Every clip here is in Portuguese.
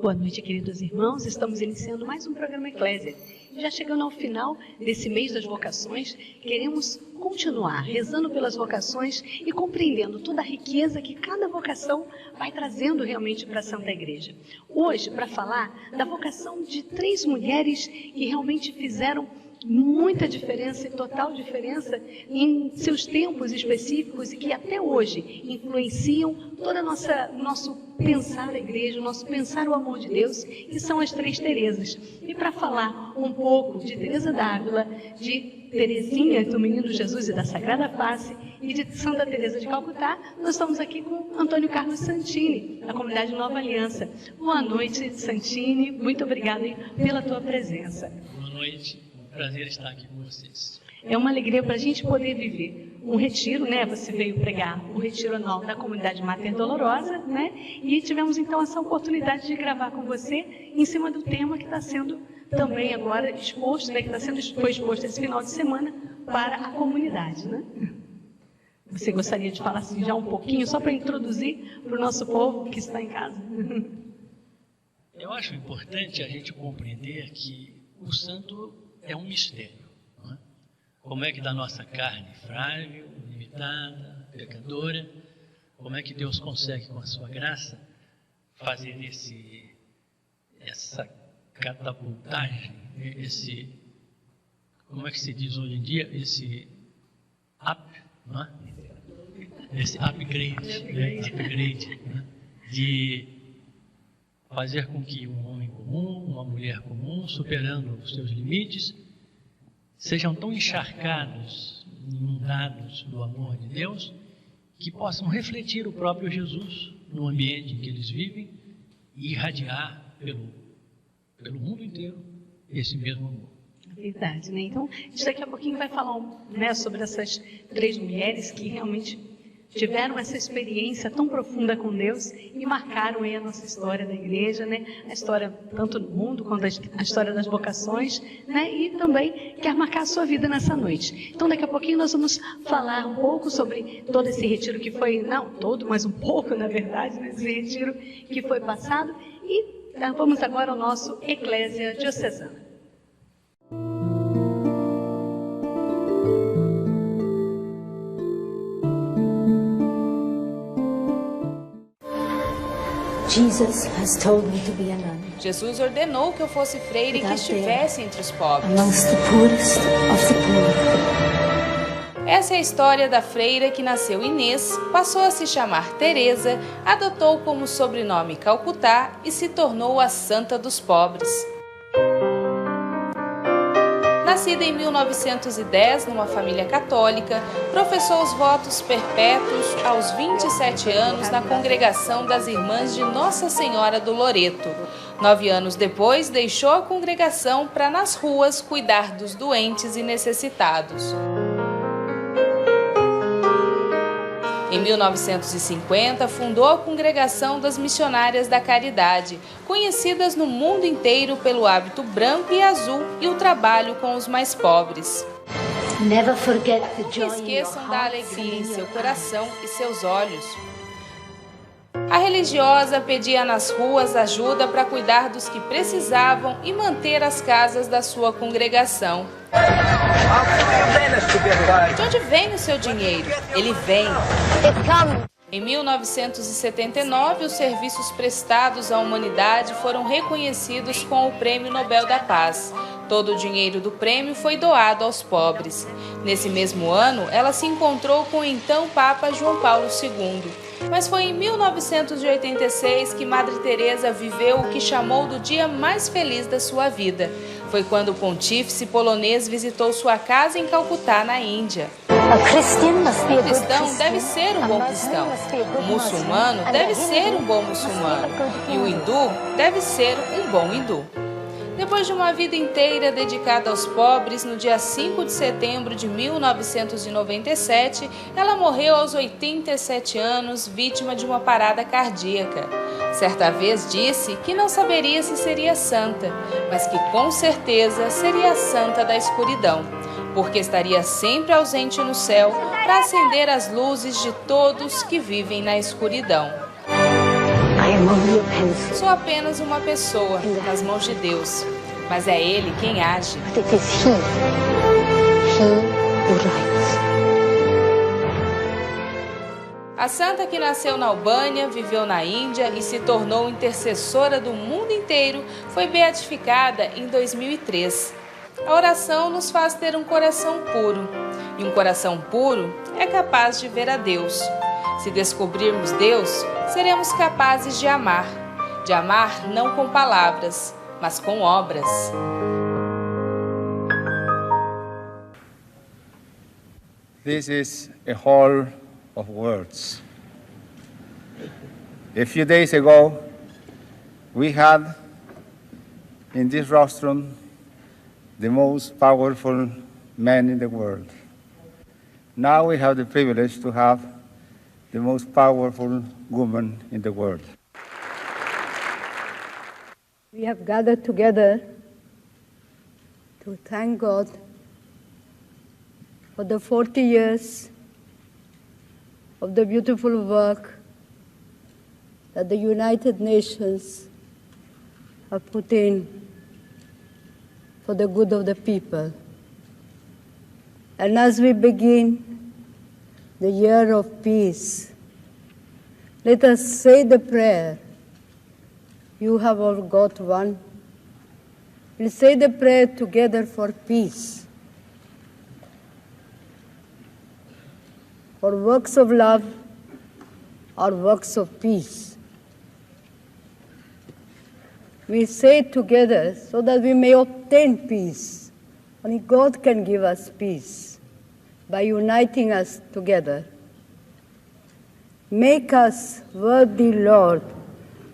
Boa noite, queridos irmãos. Estamos iniciando mais um programa Eclésia. Já chegando ao final desse mês das vocações, queremos continuar rezando pelas vocações e compreendendo toda a riqueza que cada vocação vai trazendo realmente para a Santa Igreja. Hoje, para falar da vocação de 3 mulheres que realmente fizeram muita diferença e total diferença em seus tempos específicos e que até hoje influenciam todo o nosso pensar a igreja, o nosso pensar o amor de Deus, que são as 3 Terezas. E para falar um pouco de Teresa d'Ávila, de Teresinha do Menino Jesus e da Sagrada Face e de Santa Teresa de Calcutá, nós estamos aqui com Antônio Carlos Santini, da comunidade Nova Aliança. Boa noite, Santini, muito obrigada pela tua presença. Boa noite. Prazer estar aqui com vocês. É uma alegria para a gente poder viver um retiro, né? Você veio pregar o retiro anual da comunidade Mater Dolorosa, né? E tivemos então essa oportunidade de gravar com você em cima do tema que está sendo também agora exposto, né? Foi exposto esse final de semana para a comunidade, né? Você gostaria de falar assim já um pouquinho, só para introduzir para o nosso povo que está em casa? Eu acho importante a gente compreender que o santo é um mistério, não é? Como é que da nossa carne frágil, limitada, pecadora, como é que Deus consegue, com a sua graça, fazer essa catapultagem, como é que se diz hoje em dia, não é? Esse upgrade, né? De fazer com que um homem comum, uma mulher comum, superando os seus limites, sejam tão encharcados, inundados do amor de Deus, que possam refletir o próprio Jesus no ambiente em que eles vivem e irradiar pelo mundo inteiro esse mesmo amor. Verdade, né? Então, a gente daqui a pouquinho vai falar, né, sobre essas 3 mulheres que realmente tiveram essa experiência tão profunda com Deus e marcaram aí a nossa história da igreja, né? A história tanto do mundo quanto a história das vocações, né? E também quer marcar a sua vida nessa noite. Então, daqui a pouquinho nós vamos falar um pouco sobre todo esse retiro que foi, não todo, mas um pouco, na verdade, nesse retiro que foi passado. E vamos agora ao nosso Eclésia Diocesana. Jesus ordenou que eu fosse freire e que estivesse entre os pobres. Essa é a história da freira que nasceu Inês, passou a se chamar Teresa, adotou como sobrenome Calcutá e se tornou a Santa dos Pobres. Nascida em 1910 numa família católica, professou os votos perpétuos aos 27 anos na congregação das Irmãs de Nossa Senhora do Loreto. 9 anos depois, deixou a congregação para nas ruas cuidar dos doentes e necessitados. Em 1950, fundou a Congregação das Missionárias da Caridade, conhecidas no mundo inteiro pelo hábito branco e azul e o trabalho com os mais pobres. Não esqueçam da alegria em seu coração e seus olhos. A religiosa pedia nas ruas ajuda para cuidar dos que precisavam e manter as casas da sua congregação. De onde vem o seu dinheiro? Ele vem. Em 1979, os serviços prestados à humanidade foram reconhecidos com o Prêmio Nobel da Paz. Todo o dinheiro do prêmio foi doado aos pobres. Nesse mesmo ano, ela se encontrou com o então Papa João Paulo II. Mas foi em 1986 que Madre Teresa viveu o que chamou do dia mais feliz da sua vida. Foi quando o pontífice polonês visitou sua casa em Calcutá, na Índia. O cristão deve ser um bom cristão, o muçulmano deve ser um bom muçulmano e o hindu deve ser um bom hindu. Depois de uma vida inteira dedicada aos pobres, no dia 5 de setembro de 1997, ela morreu aos 87 anos, vítima de uma parada cardíaca. Certa vez disse que não saberia se seria santa, mas que com certeza seria a santa da escuridão, porque estaria sempre ausente no céu para acender as luzes de todos que vivem na escuridão. Sou apenas uma pessoa nas mãos de Deus, mas é Ele quem age. A santa que nasceu na Albânia, viveu na Índia e se tornou intercessora do mundo inteiro foi beatificada em 2003. A oração nos faz ter um coração puro, e um coração puro é capaz de ver a Deus. Se descobrirmos Deus, seremos capazes de amar não com palavras, mas com obras. This is a hall of words. A few days ago, we had in this rostrum the most powerful man in the world. Now we have the privilege to have the most powerful woman in the world. We have gathered together to thank God for the 40 years of the beautiful work that the United Nations have put in for the good of the people. And as we begin the year of peace, let us say the prayer. You have all got one. We'll say the prayer together for peace, for works of love or works of peace. We say it together so that we may obtain peace. Only God can give us peace by uniting us together. Make us worthy, Lord,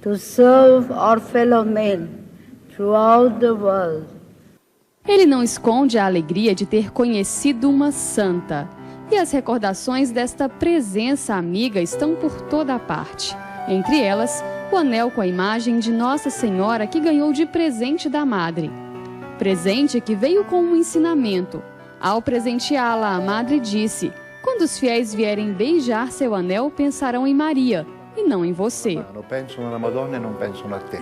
to serve our fellow men throughout the world. Ele não esconde a alegria de ter conhecido uma santa. E as recordações desta presença amiga estão por toda a parte. Entre elas, o anel com a imagem de Nossa Senhora que ganhou de presente da madre. Presente que veio com um ensinamento. Ao presenteá-la, a madre disse: quando os fiéis vierem beijar seu anel, pensarão em Maria e não em você. Não pensam na Madonna e não pensam na te.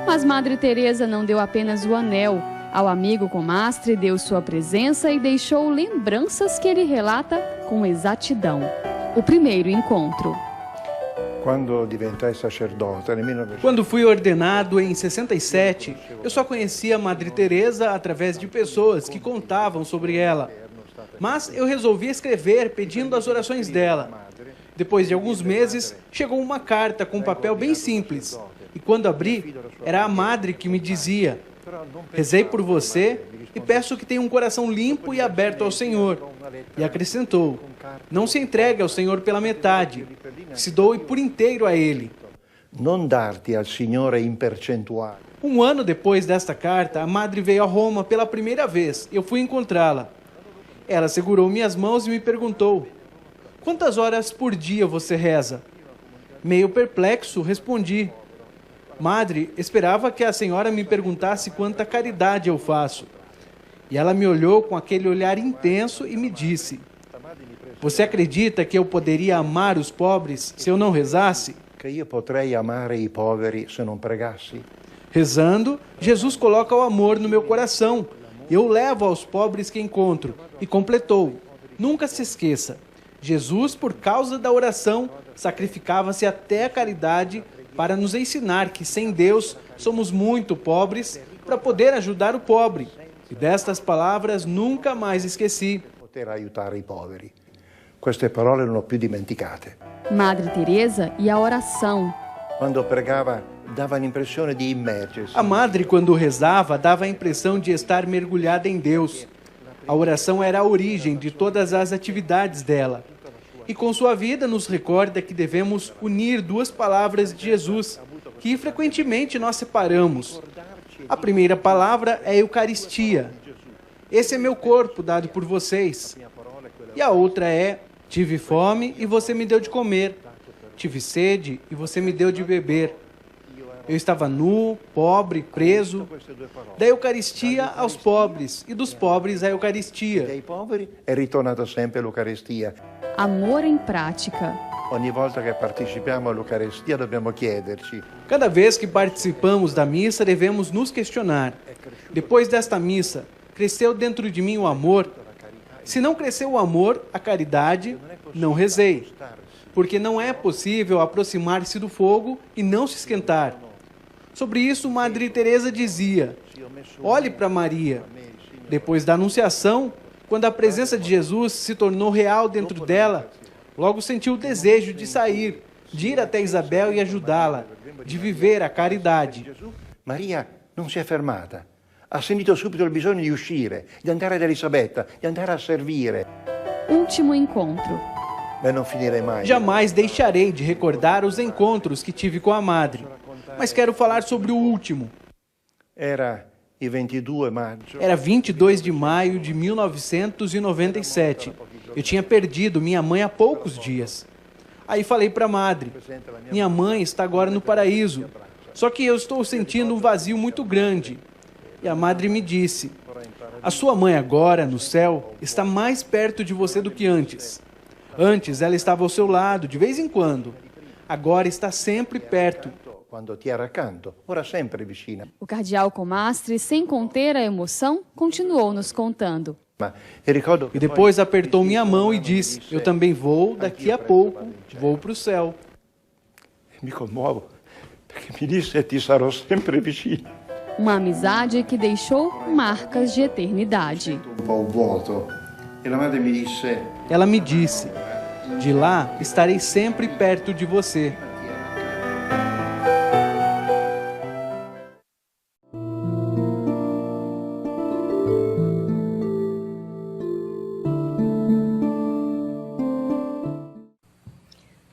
Mas Madre Teresa não deu apenas o anel. Ao amigo comastre deu sua presença e deixou lembranças que ele relata com exatidão. O primeiro encontro. Quando fui ordenado em 67, eu só conhecia Madre Teresa através de pessoas que contavam sobre ela. Mas eu resolvi escrever pedindo as orações dela. Depois de alguns meses, chegou uma carta com um papel bem simples. E quando abri, era a madre que me dizia: rezei por você e peço que tenha um coração limpo e aberto ao Senhor. E acrescentou: não se entregue ao Senhor pela metade, se doe por inteiro a Ele. Não dar-te ao Senhor em percentual. Um ano depois desta carta, a madre veio a Roma pela primeira vez. Eu fui encontrá-la. Ela segurou minhas mãos e me perguntou: quantas horas por dia você reza? Meio perplexo, respondi: Madre, esperava que a senhora me perguntasse quanta caridade eu faço. E ela me olhou com aquele olhar intenso e me disse: você acredita que eu poderia amar os pobres se eu não rezasse? Que eu poderia amar os pobres se não pregasse? Rezando, Jesus coloca o amor no meu coração. Eu levo aos pobres que encontro. E completou: nunca se esqueça, Jesus, por causa da oração, sacrificava-se até a caridade para nos ensinar que sem Deus somos muito pobres para poder ajudar o pobre. E destas palavras nunca mais esqueci. Poter aiutare i poveri. Queste parole non ho più dimenticate. Madre Teresa e a oração. Quando pregava, dava a impressão de immergersi. A madre, quando rezava, dava a impressão de estar mergulhada em Deus. A oração era a origem de todas as atividades dela. E com sua vida nos recorda que devemos unir duas palavras de Jesus, que frequentemente nós separamos. A primeira palavra é Eucaristia. Esse é meu corpo dado por vocês. E a outra é: tive fome e você me deu de comer. Tive sede e você me deu de beber. Eu estava nu, pobre, preso. Da Eucaristia aos pobres e dos pobres à Eucaristia. Dei poveri è ritornata sempre l'Eucaristia. Amor em prática. Ogni volta che partecipiamo all'Eucaristia dobbiamo chiederci: Cada vez que participamos da missa, devemos nos questionar: depois desta missa, cresceu dentro de mim o amor? Se não cresceu o amor, a caridade, não rezei. Porque não é possível aproximar-se do fogo e não se esquentar. Sobre isso, Madre Teresa dizia: olhe para Maria. Depois da Anunciação, quando a presença de Jesus se tornou real dentro dela, logo sentiu o desejo de sair, de ir até Isabel e ajudá-la, de viver a caridade. Maria non si è fermata, ha sentito subito il bisogno di uscire, di andare da Elisabetta, di andare a servire. Último encontro. Ma non finirei mai. Jamais deixarei de recordar os encontros que tive com a Madre, mas quero falar sobre o último. Era il 22 maggio. Era 22 de maio de 1997. Eu tinha perdido minha mãe há poucos dias. Aí falei para a Madre: minha mãe está agora no paraíso, só que eu estou sentindo um vazio muito grande. E a Madre me disse: a sua mãe agora, no céu, está mais perto de você do que antes. Antes ela estava ao seu lado, de vez em quando. Agora está sempre perto. Quando ti era accanto, ora sempre vicina. O cardeal Commastre, sem conter a emoção, continuou nos contando. E depois apertou minha mão e disse: eu também vou, daqui a pouco, vou para o céu. Mi commuovo, perché mi disse: ti sarò sempre vicina. Uma amizade que deixou marcas de eternidade. Un po' vuoto. E la madre mi disse: Ela me disse: de lá estarei sempre perto de você.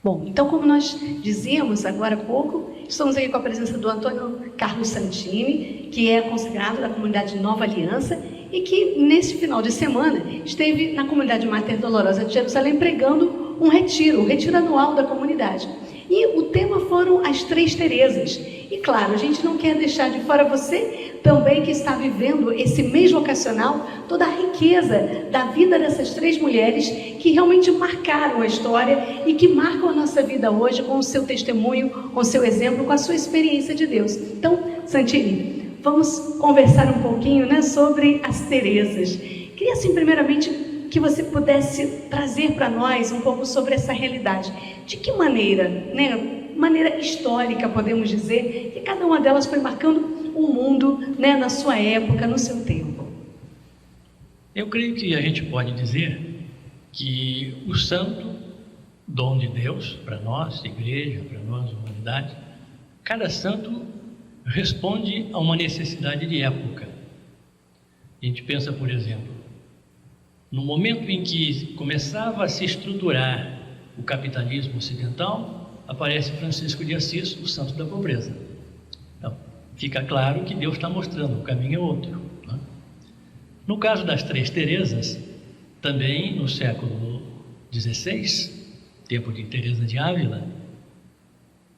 Bom, então, como nós dizíamos agora há pouco, estamos aqui com a presença do Antônio Carlos Santini, que é consagrado da comunidade Nova Aliança e que, neste final de semana, esteve na comunidade Mater Dolorosa de Jerusalém pregando um retiro, o retiro anual da comunidade. E o tema foram as Três Terezas. E, claro, a gente não quer deixar de fora você também que está vivendo esse mês vocacional, toda a riqueza da vida dessas três mulheres que realmente marcaram a história e que marcam a nossa vida hoje com o seu testemunho, com o seu exemplo, com a sua experiência de Deus. Então, Santini, vamos conversar um pouquinho, né, sobre as Terezas. Queria, assim, primeiramente, que você pudesse trazer para nós um pouco sobre essa realidade. De que maneira, né, maneira histórica, podemos dizer, que cada uma delas foi marcando o mundo, né, na sua época, no seu tempo? Eu creio que a gente pode dizer que o santo, dom de Deus para nós, igreja, para nós, humanidade, cada santo responde a uma necessidade de época. A gente pensa, por exemplo, no momento em que começava a se estruturar o capitalismo ocidental, aparece Francisco de Assis, o santo da pobreza. Então, fica claro que Deus está mostrando, o caminho é outro, né? No caso das Três Terezas, também no século XVI, tempo de Teresa de Ávila,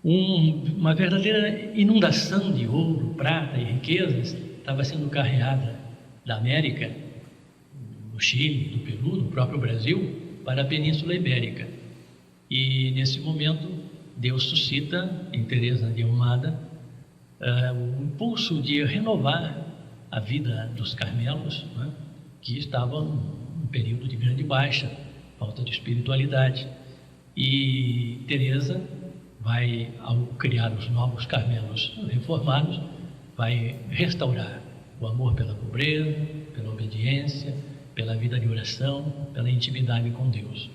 uma verdadeira inundação de ouro, prata e riquezas estava sendo carreada da América, do Chile, do Peru, do próprio Brasil, para a Península Ibérica. E nesse momento Deus suscita em Teresa de Almada o impulso de renovar a vida dos carmelos, né, que estavam num período de grande baixa, falta de espiritualidade. E Teresa vai, ao criar os novos carmelos reformados, vai restaurar o amor pela pobreza, pela obediência, pela vida de oração, pela intimidade com Deus.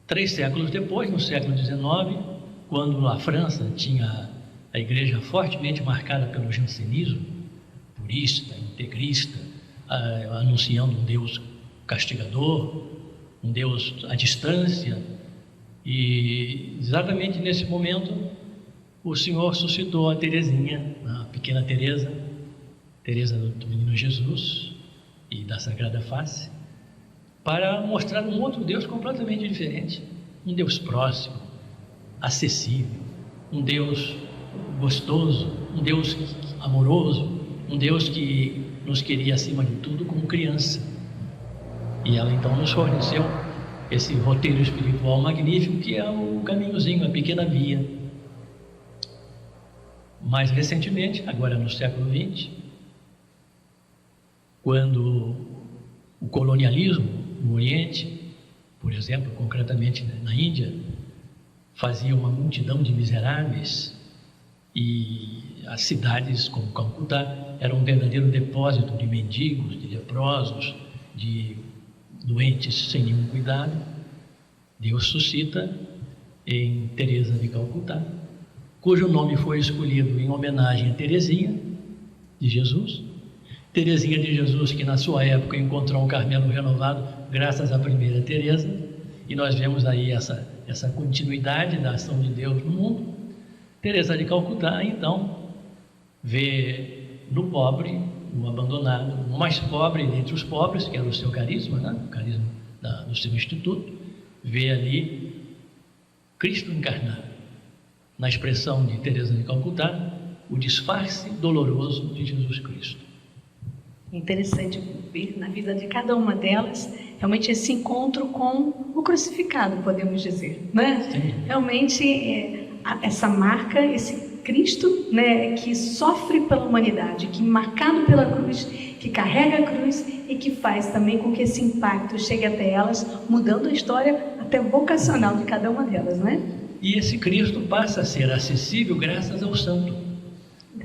3 séculos depois, no século XIX, quando a França tinha a igreja fortemente marcada pelo jansenismo, purista, integrista, anunciando um Deus castigador, um Deus à distância, e exatamente nesse momento o Senhor suscitou a Teresinha, a pequena Teresa, Teresa do Menino Jesus e da Sagrada Face, para mostrar um outro Deus completamente diferente, um Deus próximo, acessível, um Deus gostoso, um Deus amoroso, um Deus que nos queria acima de tudo como criança. E ela então nos forneceu esse roteiro espiritual magnífico que é o caminhozinho, a pequena via. Mais recentemente, agora no século XX, quando o colonialismo no Oriente, por exemplo, concretamente na Índia, fazia uma multidão de miseráveis, e as cidades como Calcutá eram um verdadeiro depósito de mendigos, de leprosos, de doentes sem nenhum cuidado. Deus suscita em Teresa de Calcutá, cujo nome foi escolhido em homenagem a Teresinha de Jesus. Teresinha de Jesus, que na sua época encontrou um Carmelo renovado graças à primeira Teresa, e nós vemos aí essa continuidade da ação de Deus no mundo. Teresa de Calcutá, então, vê no pobre, no abandonado, no mais pobre dentre os pobres, que era o seu carisma, né? O carisma do seu instituto, vê ali Cristo encarnado. Na expressão de Teresa de Calcutá, o disfarce doloroso de Jesus Cristo. Interessante ver na vida de cada uma delas realmente esse encontro com o crucificado, podemos dizer, né? Sim. Realmente essa marca, esse Cristo, né, que sofre pela humanidade, que marcado pela cruz, que carrega a cruz e que faz também com que esse impacto chegue até elas, mudando a história até vocacional de cada uma delas, né? E esse Cristo passa a ser acessível graças ao santo,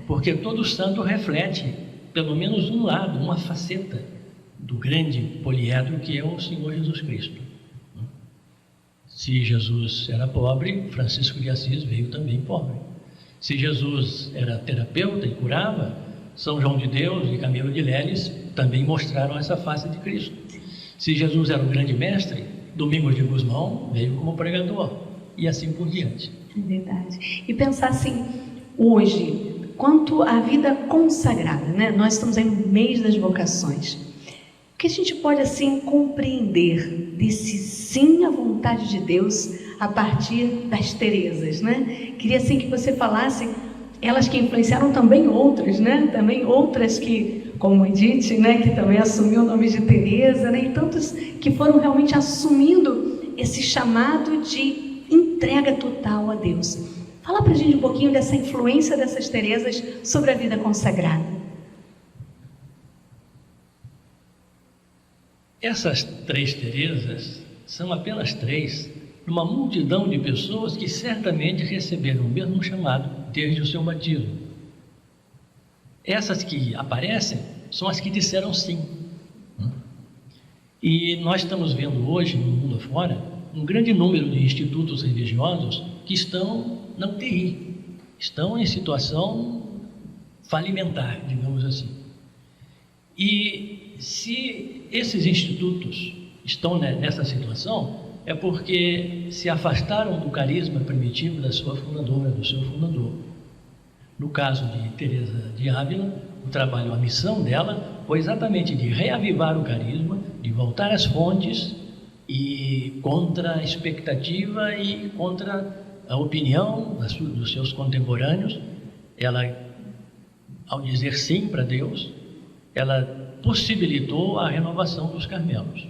porque todo santo reflete pelo menos um lado, uma faceta do grande poliedro que é o Senhor Jesus Cristo. Se Jesus era pobre, Francisco de Assis veio também pobre. Se Jesus era terapeuta e curava, São João de Deus e Camilo de Leles também mostraram essa face de Cristo. Se Jesus era o grande mestre, Domingos de Gusmão veio como pregador, e assim por diante. É verdade. E pensar assim, hoje, quanto à vida consagrada, né? Nós estamos aí no mês das vocações. O que a gente pode assim compreender desse sim à vontade de Deus a partir das Teresas, né? Queria assim que você falasse, elas que influenciaram também outras, né? Também outras que, como Edith, né? Que também assumiu o nome de Teresa, né? E tantos que foram realmente assumindo esse chamado de entrega total a Deus. Fala pra gente um pouquinho dessa influência dessas Teresas sobre a vida consagrada. Essas 3 Teresas são apenas 3 numa multidão de pessoas que certamente receberam o mesmo chamado desde o seu batismo. Essas que aparecem são as que disseram sim. E nós estamos vendo hoje, no mundo afora, um grande número de institutos religiosos que estão na UTI, estão em situação falimentar, digamos assim. E se esses institutos estão nessa situação, é porque se afastaram do carisma primitivo da sua fundadora, do seu fundador. No caso de Teresa de Ávila, o trabalho, a missão dela foi exatamente de reavivar o carisma, de voltar às fontes e contra a expectativa e contra a opinião dos seus contemporâneos. Ela, ao dizer sim para Deus, ela possibilitou a renovação dos Carmelos.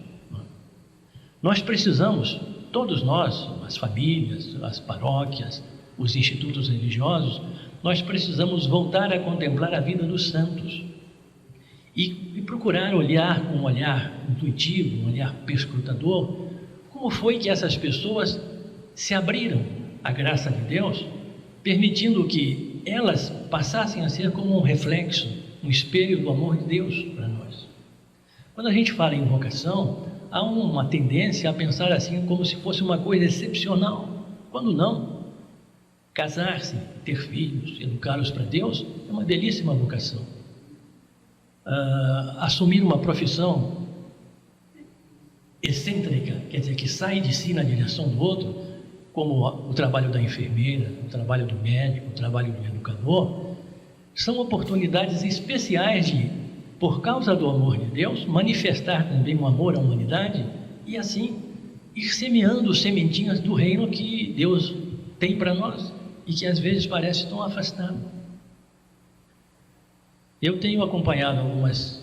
Nós precisamos, todos nós, as famílias, as paróquias, os institutos religiosos, nós precisamos voltar a contemplar a vida dos santos e procurar olhar com um olhar intuitivo, um olhar perscrutador, como foi que essas pessoas se abriram à graça de Deus, permitindo que elas passassem a ser como um reflexo, um espelho do amor de Deus para nós. Quando a gente fala em vocação, há uma tendência a pensar assim como se fosse uma coisa excepcional, quando não. Casar-se, ter filhos, educá-los para Deus é uma belíssima vocação. Assumir uma profissão excêntrica, quer dizer, que sai de si na direção do outro, como o trabalho da enfermeira, o trabalho do médico, o trabalho do educador, são oportunidades especiais de, por causa do amor de Deus, manifestar também um amor à humanidade e assim ir semeando sementinhas do reino que Deus tem para nós e que às vezes parece tão afastado. Eu tenho acompanhado alguns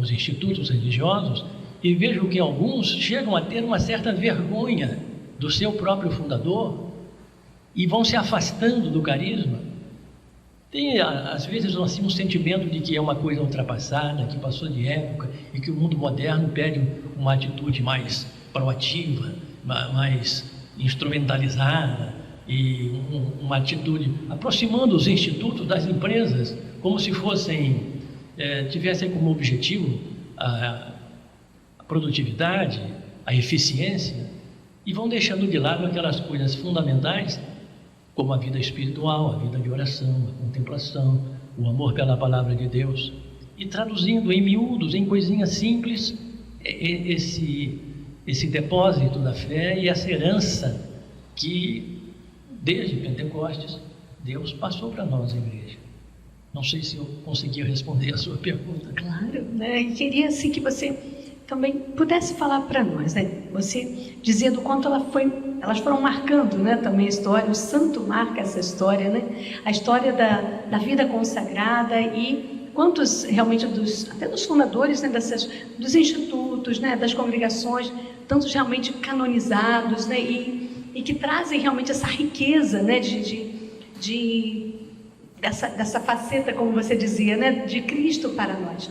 institutos religiosos e vejo que alguns chegam a ter uma certa vergonha do seu próprio fundador e vão se afastando do carisma. Tem, às vezes, assim, um sentimento de que é uma coisa ultrapassada, que passou de época e que o mundo moderno pede uma atitude mais proativa, mais instrumentalizada e uma atitude aproximando os institutos das empresas como se fossem, tivessem como objetivo a produtividade, a eficiência, e vão deixando de lado aquelas coisas fundamentais como a vida espiritual, a vida de oração, a contemplação, o amor pela palavra de Deus, e traduzindo em miúdos, em coisinhas simples, esse depósito da fé e essa herança que, desde Pentecostes, Deus passou para nós, a igreja. Não sei se eu consegui responder a sua pergunta. Claro, né? E queria assim que você também pudesse falar para nós, né? Você dizia do quanto elas foram marcando, né, também a história, o santo marca essa história, né? A história da vida consagrada e quantos realmente até dos fundadores, né, dos institutos, né, das congregações, tantos realmente canonizados, né, e que trazem realmente essa riqueza, né, dessa faceta, como você dizia, né, de Cristo para nós.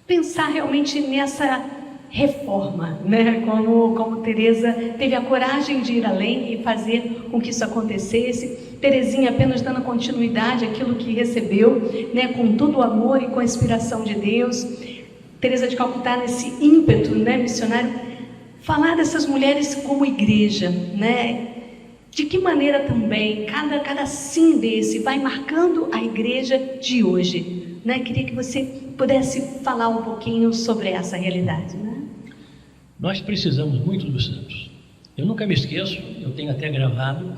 Pensar realmente nessa reforma, né? Como Teresa teve a coragem de ir além e fazer com que isso acontecesse. Teresinha apenas dando continuidade àquilo que recebeu, né? Com todo o amor e com a inspiração de Deus. Teresa de Calcutá, nesse ímpeto, né, missionário, falar dessas mulheres como igreja, né? De que maneira também cada sim desse vai marcando a igreja de hoje, né? Queria que você pudesse falar um pouquinho sobre essa realidade, né? Nós precisamos muito dos santos. Eu nunca me esqueço, eu tenho até gravado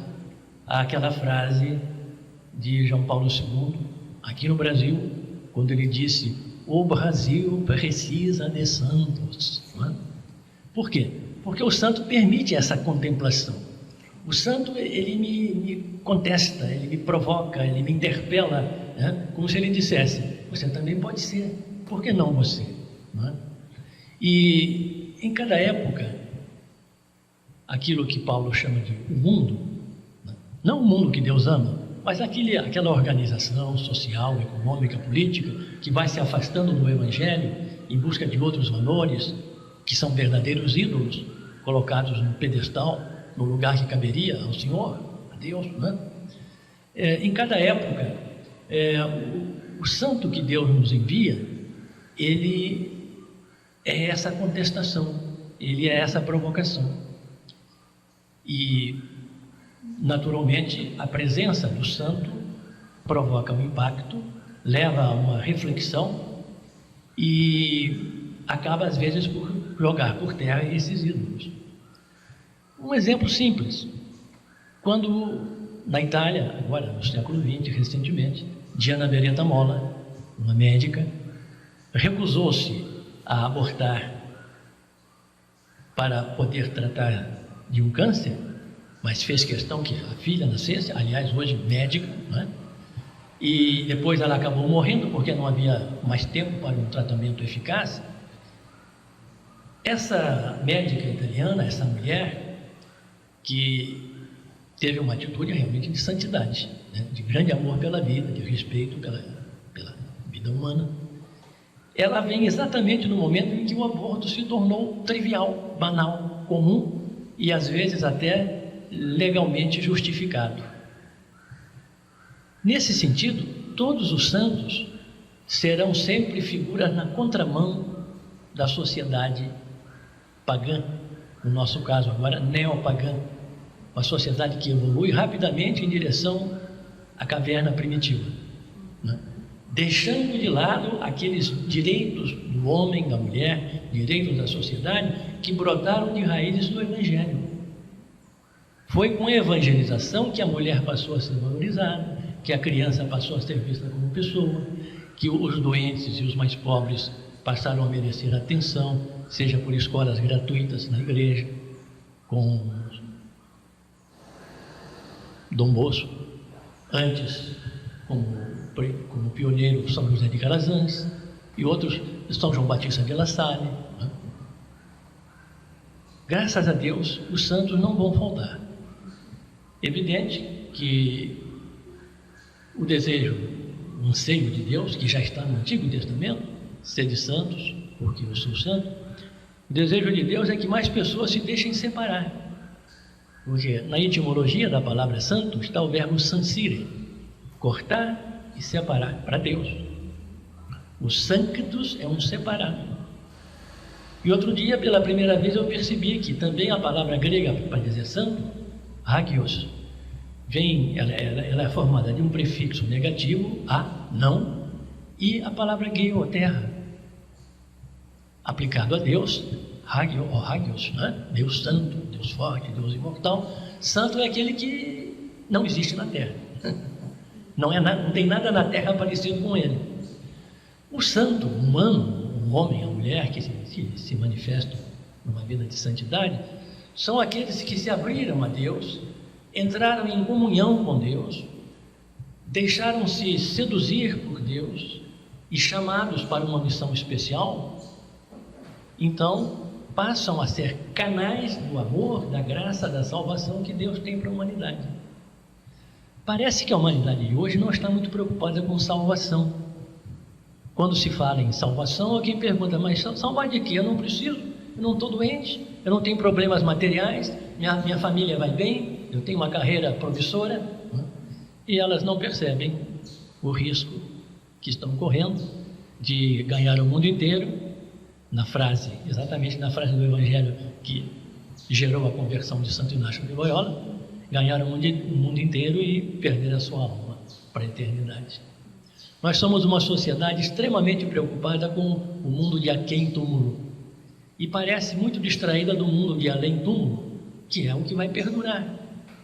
aquela frase de João Paulo II, aqui no Brasil, quando ele disse: o Brasil precisa de santos. Não é? Por quê? Porque o santo permite essa contemplação. O santo, ele me contesta, ele me provoca, ele me interpela, né? Como se ele dissesse: você também pode ser, por que não você? Não é? E em cada época, aquilo que Paulo chama de o mundo, né? Não o mundo que Deus ama, mas aquela organização social, econômica, política, que vai se afastando do Evangelho em busca de outros valores, que são verdadeiros ídolos, colocados no pedestal, no lugar que caberia ao Senhor, a Deus, né? Em cada época, o santo que Deus nos envia, ele é essa contestação, ele é essa provocação. E, naturalmente, a presença do santo provoca um impacto, leva a uma reflexão e acaba, às vezes, por jogar por terra esses ídolos. Um exemplo simples: quando na Itália, agora no século XX, recentemente, Diana Beretta Molla, uma médica, recusou-se a abortar para poder tratar de um câncer, mas fez questão que a filha nascesse, aliás, hoje médica, né? E depois ela acabou morrendo porque não havia mais tempo para um tratamento eficaz. Essa médica italiana, essa mulher, que teve uma atitude realmente de santidade, né? De grande amor pela vida, de respeito pela vida humana, ela vem exatamente no momento em que o aborto se tornou trivial, banal, comum e às vezes até legalmente justificado. Nesse sentido, todos os santos serão sempre figuras na contramão da sociedade pagã, no nosso caso agora neopagã, uma sociedade que evolui rapidamente em direção à caverna primitiva, né? Deixando de lado aqueles direitos do homem, da mulher, direitos da sociedade, que brotaram de raízes do Evangelho. Foi com a evangelização que a mulher passou a ser valorizada, que a criança passou a ser vista como pessoa, que os doentes e os mais pobres passaram a merecer atenção, seja por escolas gratuitas na igreja, com Dom Bosco, antes como pioneiro São José de Calazans e outros, São João Batista de La Salle, né? graças a Deus, os santos não vão faltar. Evidente que o desejo, o anseio de Deus, que já está no Antigo Testamento, sede santos, porque eu sou santo, o desejo de Deus é que mais pessoas se deixem separar. Porque na etimologia da palavra santo está o verbo sancire, cortar e separar para Deus. O sanctus é um separado. E outro dia, pela primeira vez, eu percebi que também a palavra grega para dizer santo, hagios, ela é formada de um prefixo negativo, a, não, e a palavra geio, terra, aplicado a Deus, hagio, ou hagios, né? Deus santo, Deus forte, Deus imortal. Santo é aquele que não existe na terra. Não tem nada na terra parecido com ele. O santo humano, o homem, a mulher que se manifestam numa vida de santidade, são aqueles que se abriram a Deus, entraram em comunhão com Deus, deixaram-se seduzir por Deus e chamados para uma missão especial, então passam a ser canais do amor, da graça, da salvação que Deus tem para a humanidade. Parece que a humanidade de hoje não está muito preocupada com salvação. Quando se fala em salvação, alguém pergunta, mas salvar de quê? Eu não preciso, eu não estou doente, eu não tenho problemas materiais, minha família vai bem, eu tenho uma carreira promissora, né? E elas não percebem o risco que estão correndo de ganhar o mundo inteiro, exatamente na frase do Evangelho que gerou a conversão de Santo Inácio de Loyola, ganhar o mundo inteiro e perder a sua alma para a eternidade. Nós somos uma sociedade extremamente preocupada com o mundo de aquém-túmulo e parece muito distraída do mundo de além-túmulo, que é o que vai perdurar,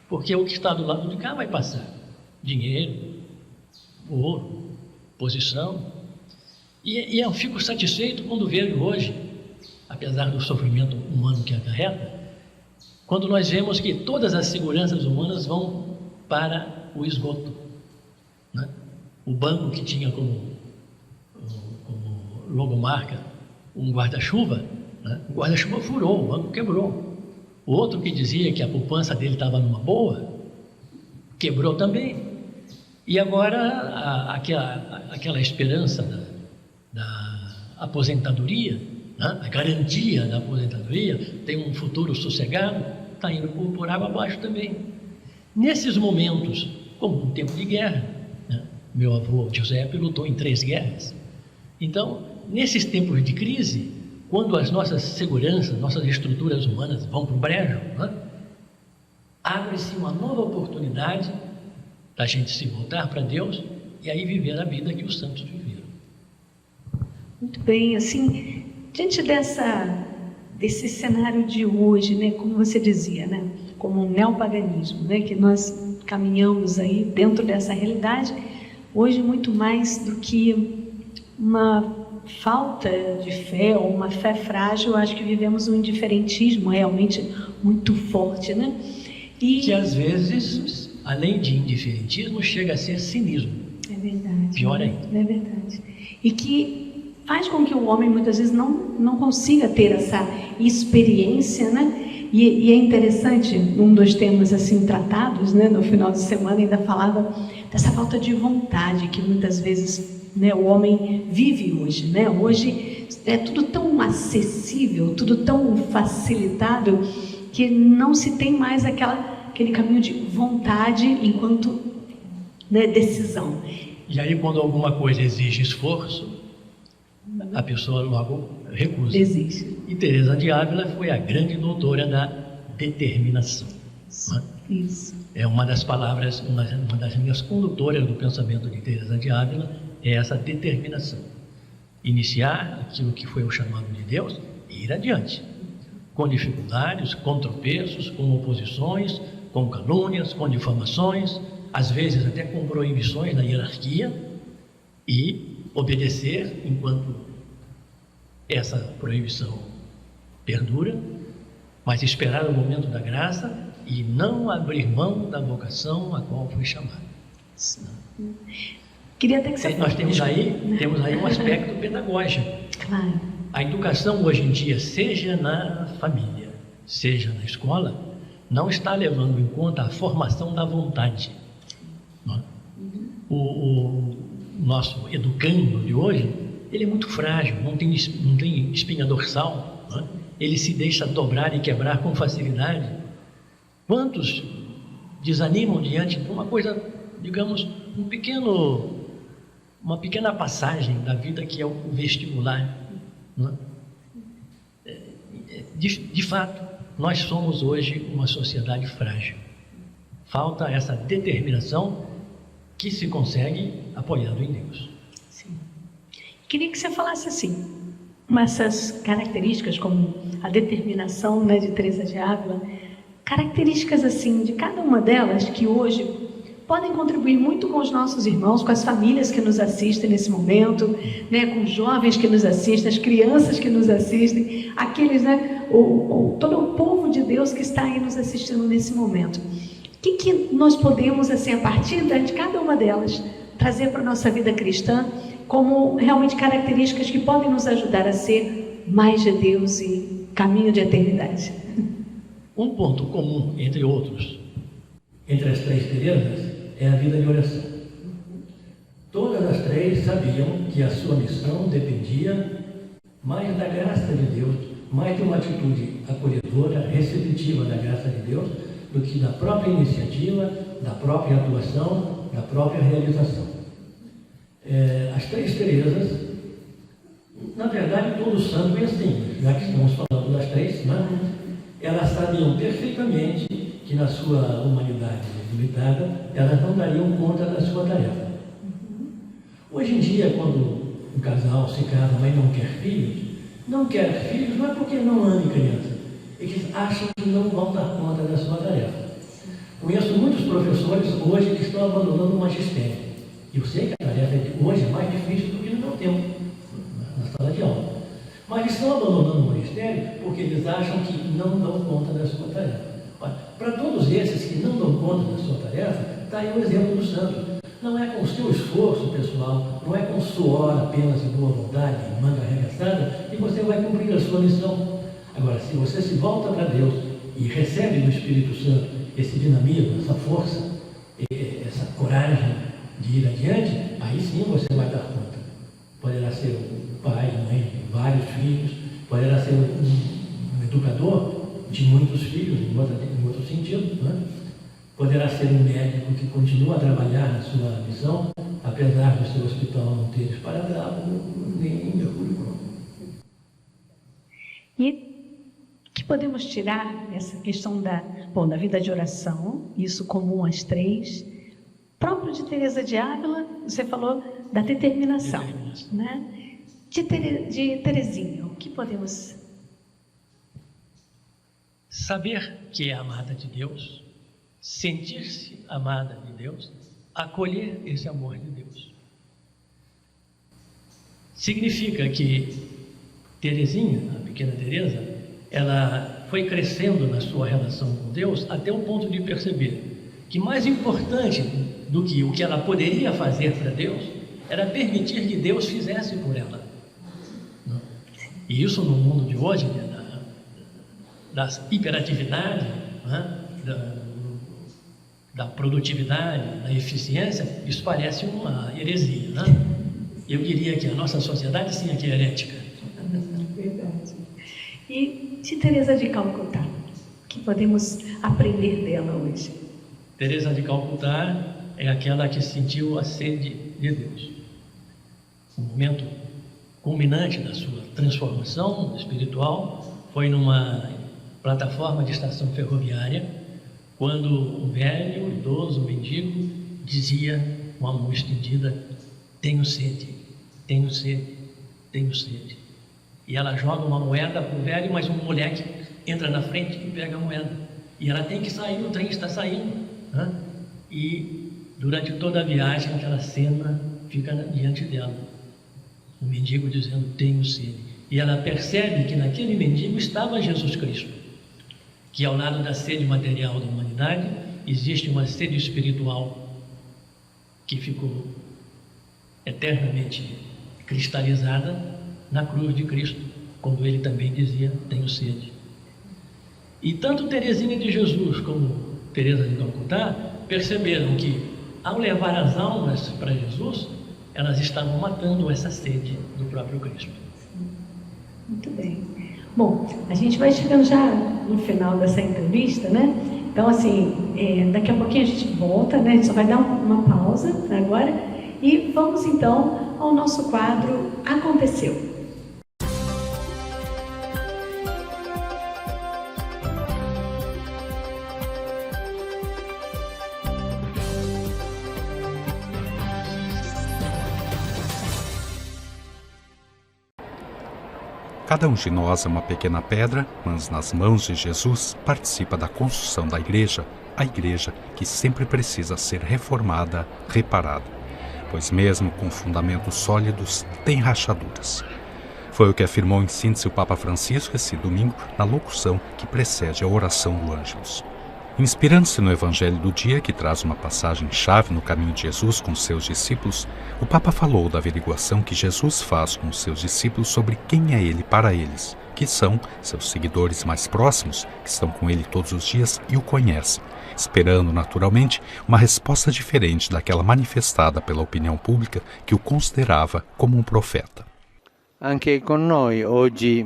porque o que está do lado de cá vai passar. Dinheiro, ouro, posição. E eu fico satisfeito quando vejo hoje, apesar do sofrimento humano que acarreta, quando nós vemos que todas as seguranças humanas vão para o esgoto, né? O banco que tinha como logomarca um guarda-chuva, né? O guarda-chuva furou, o banco quebrou. O outro que dizia que a poupança dele estava numa boa, quebrou também. E agora aquela esperança da aposentadoria, né? A garantia da aposentadoria, tem um futuro sossegado, está indo por água abaixo também. Nesses momentos, como um tempo de guerra, né? Meu avô Giuseppe lutou em 3 guerras. Então, nesses tempos de crise, quando as nossas seguranças, nossas estruturas humanas vão para o brejo, né? Abre-se uma nova oportunidade da gente se voltar para Deus e aí viver a vida que os santos viveram. Muito bem, assim, diante desse cenário de hoje, né, como você dizia, né, como um neopaganismo, né, que nós caminhamos aí dentro dessa realidade, hoje muito mais do que uma falta de fé ou uma fé frágil, acho que vivemos um indiferentismo realmente muito forte, né? E que às vezes, além de indiferentismo, chega a ser cinismo. É verdade. Pior ainda. É verdade. E que faz com que o homem muitas vezes não consiga ter essa experiência, né? E é interessante, um dos temas assim tratados, né, no final de semana ainda falava dessa falta de vontade que muitas vezes, né, o homem vive hoje, né? Hoje é tudo tão acessível, tudo tão facilitado que não se tem mais aquele caminho de vontade enquanto, né, decisão. E aí quando alguma coisa exige esforço, a pessoa logo recusa. Desiste. E Teresa de Ávila foi a grande doutora da determinação. Isso. É uma das palavras, uma das linhas condutoras do pensamento de Teresa de Ávila, é essa determinação. Iniciar aquilo que foi o chamado de Deus e ir adiante. Com dificuldades, com tropeços, com oposições, com calúnias, com difamações, às vezes até com proibições da hierarquia, e obedecer enquanto essa proibição perdura, mas esperar o momento da graça e não abrir mão da vocação a qual foi chamado. Queria até que você... Nós temos aí um aspecto pedagógico. Claro. A educação hoje em dia, seja na família, seja na escola, não está levando em conta a formação da vontade. O nosso educando de hoje, ele é muito frágil, não tem espinha dorsal, né? Ele se deixa dobrar e quebrar com facilidade. Quantos desanimam diante de uma coisa, digamos, uma pequena passagem da vida que é o vestibular, né? De fato, nós somos hoje uma sociedade frágil. Falta essa determinação que se consegue apoiando em Deus. Sim. Queria que você falasse assim, essas características como a determinação, né, de Teresa de Ávila, características assim de cada uma delas que hoje podem contribuir muito com os nossos irmãos, com as famílias que nos assistem nesse momento, né, com os jovens que nos assistem, as crianças que nos assistem, aqueles, né, todo o povo de Deus que está aí nos assistindo nesse momento. O que nós podemos, assim, a partir de cada uma delas, trazer para a nossa vida cristã como realmente características que podem nos ajudar a ser mais de Deus e caminho de eternidade? Um ponto comum, entre outros, entre as três Terezas, é a vida de oração. Todas as três sabiam que a sua missão dependia mais da graça de Deus, mais de uma atitude acolhedora, receptiva da graça de Deus, do que da própria iniciativa, da própria atuação, da própria realização. As três Terezas, na verdade, todo santo é assim, já que estamos falando das três, né? Elas sabiam perfeitamente que na sua humanidade limitada, elas não dariam conta da sua tarefa. Hoje em dia, quando um casal se casa, mas não quer filhos não é porque não ame criança, eles acham que não vão dar conta da sua tarefa. Conheço muitos professores hoje que estão abandonando o magistério. Eu sei que a tarefa hoje é mais difícil do que no meu tempo, na sala de aula. Mas estão abandonando o magistério porque eles acham que não dão conta da sua tarefa. Para todos esses que não dão conta da sua tarefa, está aí o exemplo do santo. Não é com o seu esforço pessoal, não é com suor apenas e boa vontade, manga arregaçada, que você vai cumprir a sua missão. Agora, se você se volta para Deus e recebe do Espírito Santo esse dinamismo, essa força, essa coragem de ir adiante, aí sim você vai dar conta. Poderá ser um pai, mãe, vários filhos, poderá ser um educador de muitos filhos, em outro sentido, né? Poderá ser um médico que continua a trabalhar na sua missão, apesar do seu hospital não ter esparadrapo nem mercúrio crônico. E que podemos tirar essa questão da vida de oração, isso comum às três, próprio de Teresa de Ávila, você falou da determinação. Né? De Teresinha, o que podemos... Saber que é amada de Deus, sentir-se amada de Deus, acolher esse amor de Deus. Significa que Teresinha, a pequena Teresa, ela foi crescendo na sua relação com Deus até o ponto de perceber que mais importante do que o que ela poderia fazer para Deus era permitir que Deus fizesse por ela. E isso no mundo de hoje, da hiperatividade, né? da produtividade, da eficiência, isso parece uma heresia, né? Eu diria que a nossa sociedade sim é que é herética. Verdade. E de Teresa de Calcutá, o que podemos aprender dela hoje? Teresa de Calcutá é aquela que sentiu a sede de Deus. O momento culminante da sua transformação espiritual foi numa plataforma de estação ferroviária, quando um velho, idoso, mendigo, dizia com a mão estendida: tenho sede, tenho sede, tenho sede. E ela joga uma moeda para o velho, mas um moleque entra na frente e pega a moeda. E ela tem que sair, o trem está saindo, né? E durante toda a viagem aquela cena fica diante dela. O mendigo dizendo: tenho sede. E ela percebe que naquele mendigo estava Jesus Cristo, que ao lado da sede material da humanidade existe uma sede espiritual que ficou eternamente cristalizada na cruz de Cristo, quando ele também dizia: tenho sede. E tanto Teresinha de Jesus como Teresa de Calcutá perceberam que, ao levar as almas para Jesus, elas estavam matando essa sede do próprio Cristo. Muito bem. Bom, a gente vai chegando já no final dessa entrevista, né? Então, assim, daqui a pouquinho a gente volta, né? A gente só vai dar uma pausa agora e vamos então ao nosso quadro Aconteceu. Cada um de nós é uma pequena pedra, mas nas mãos de Jesus participa da construção da igreja, a igreja que sempre precisa ser reformada, reparada, pois mesmo com fundamentos sólidos, tem rachaduras. Foi o que afirmou em síntese o Papa Francisco esse domingo na locução que precede a oração do Ângelus. Inspirando-se no Evangelho do dia, que traz uma passagem-chave no caminho de Jesus com seus discípulos, o Papa falou da averiguação que Jesus faz com os seus discípulos sobre quem é Ele para eles, que são seus seguidores mais próximos, que estão com Ele todos os dias e o conhecem, esperando, naturalmente, uma resposta diferente daquela manifestada pela opinião pública que o considerava como um profeta. Anche con noi oggi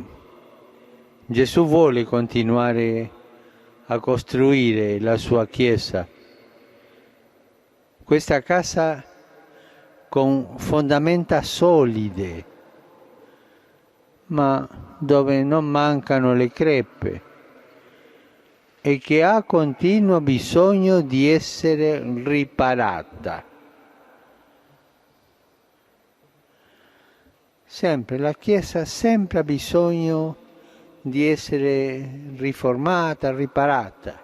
Gesù vuole continuare a costruire la sua Chiesa, questa casa con fondamenta solide, ma dove non mancano le crepe e che ha continuo bisogno di essere riparata. Sempre, la Chiesa sempre ha bisogno di essere riformata, riparata.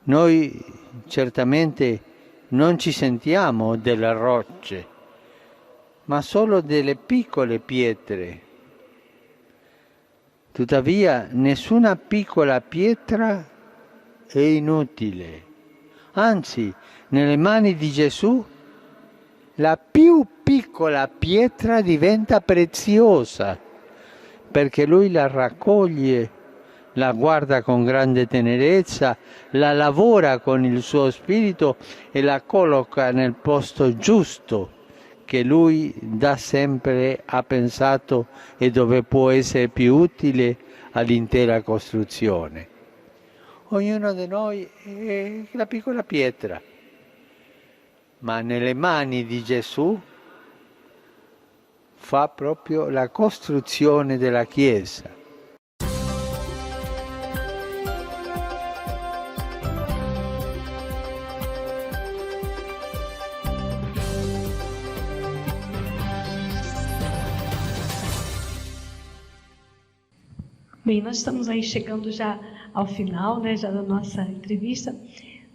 Noi certamente non ci sentiamo delle rocce, ma solo delle piccole pietre. Tuttavia, nessuna piccola pietra è inutile. Anzi, nelle mani di Gesù, la più piccola pietra diventa preziosa, perché Lui la raccoglie, la guarda con grande tenerezza, la lavora con il suo spirito e la colloca nel posto giusto che Lui da sempre ha pensato e dove può essere più utile all'intera costruzione. Ognuno di noi è la piccola pietra, ma nelle mani di Gesù fa proprio la costruzione della Chiesa. Bem, nós estamos aí chegando já ao final, né, já da nossa entrevista,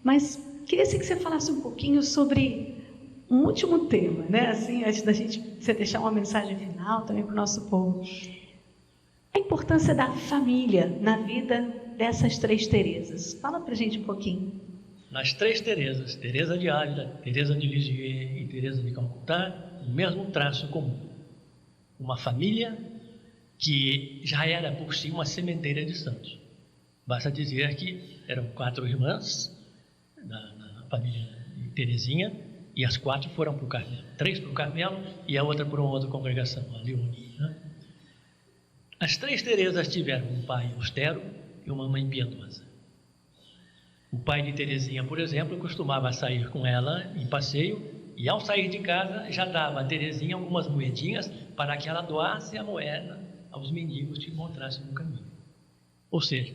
mas queria que você falasse um pouquinho sobre um último tema, né, assim, antes da gente você deixar uma mensagem final também para o nosso povo. A importância da família na vida dessas três Teresas. Fala para a gente um pouquinho. Nas três Teresas, Teresa de Ávila, Teresa de Lisieux e Teresa de Calcutá, o mesmo traço comum. Uma família que já era por si uma sementeira de santos. Basta dizer que eram 4 irmãs na família de Teresinha, e as 4 foram para o Carmelo. 3 para o Carmelo e a outra para uma outra congregação, a Leonie, né? As 3 Teresas tiveram um pai austero e uma mãe piedosa. O pai de Teresinha, por exemplo, costumava sair com ela em passeio e, ao sair de casa, já dava a Teresinha algumas moedinhas para que ela doasse a moeda aos mendigos que encontrassem no caminho. Ou seja,